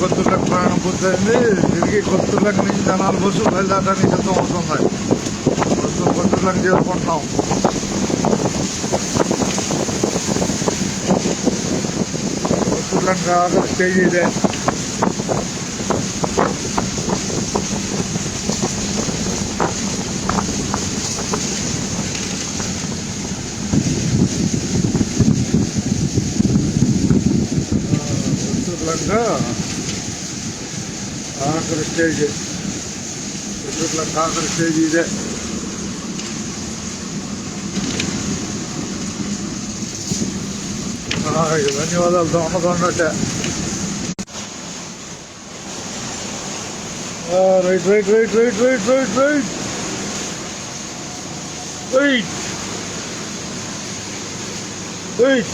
కొత్తూరులకు ప్రయాణం పూర్తయింది. తిరిగి కొత్తూరులకు నుంచి జనాల బస్సు బయలుదేరడానికి సిద్ధం అవుతుంది. కొత్తూరులకు చేరుకుంటున్నాం. కొత్తూరులకు ఆఖరి స్టేజ్ ఇదే. ఆఖరి స్టేజ్ ఆఖరి స్టేజ్ ఇదే. ధన్యవాదాలు. ఉన్నట్టే right right right right right right right right right.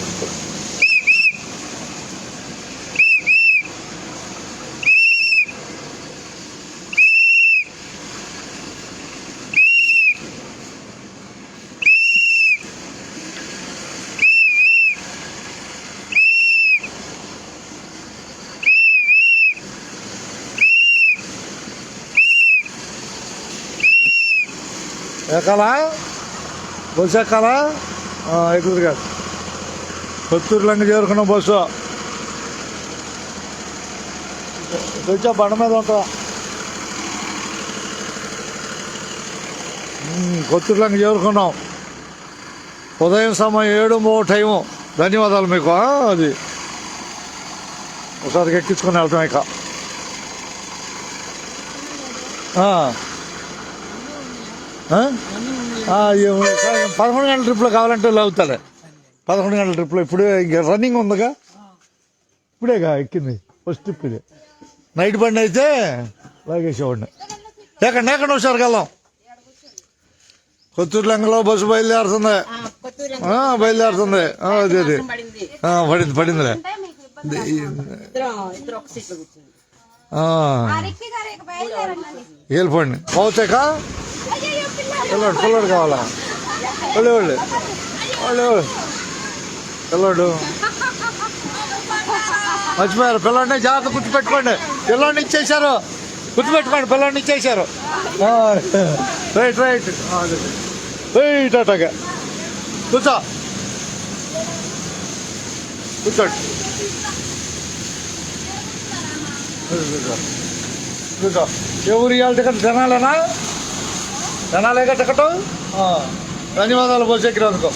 ఎక్కాలా బస్సు ఎక్కాలా? ఎక్కుతుంది కాదు. కొత్తూరులంగా చేరుకున్న బస్సు వచ్చా బండ మీద ఉంటా. కొత్తూరులంగా చేరుకున్నాం. ఉదయం సమయం 7:03 టైము. ధన్యవాదాలు మీకు. అది ఒకసారి ఎక్కించుకొని వెళ్తాం. ఇక 11 గంటల ట్రిప్లో కావాలంటే అవుతాలే. 11 గంటల ట్రిప్లో ఇప్పుడే ఇంకా రన్నింగ్ ఉందిగా. ఇప్పుడేగా ఎక్కింది ఫస్ట్ ట్రిప్ ఇది. నైట్ బండి అయితే లాగేసేవాడిని. ఎక్కడ హుషారుకి వెళ్దాం. కొత్తూరులంగలో బస్సు బయలుదేరుతుంది. బయలుదేరుతుంది. అదే పడిందిలే. వెళ్ళిపోండి. పోతాక పిల్లోడు కావాలా? వాళ్ళు పిల్లోడు మర్చిపోయారు. పిల్లోడిని జాగ్రత్త గుర్తుపెట్టుకోండి. పిల్లోడిని ఇచ్చేసారు. గుర్తుపెట్టుకోండి. పిల్లోడిని ఇచ్చేసారు. Right right right. అట్టగా కూర్చోండి. ఎవరు ఇవాళ టికెట్? జనాలేనా? జనాలేగా టికెట్. ధన్యవాదాలు బస్సు ఎక్కినందుకు.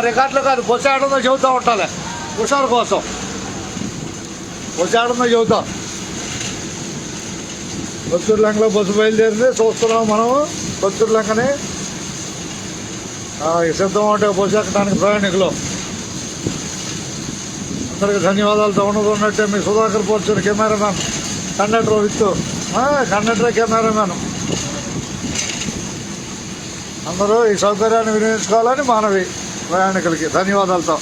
రికార్డులు కాదు, బస్సు ఆడుందో చెబుతూ ఉంటాలే హుషారు కోసం. బస్సు ఆడుందో చెబుతాం. కొత్తూరులంకలో బస్సు బయలుదేరింది. చూస్తున్నాం మనం కొత్తూరులంకని. సిద్ధం ఉంటే బస్సు ఎక్కడానికి ప్రయాణికులు అందరికి ధన్యవాదాలతో ఉన్నట్టే. మీ Sudhakar porter cameraman, conductor with కండక్టరే కెమెరామ్యాన్. అందరూ ఈ సౌకర్యాన్ని వినియోగించుకోవాలని మనవి ప్రయాణికులకి. ధన్యవాదాలతో.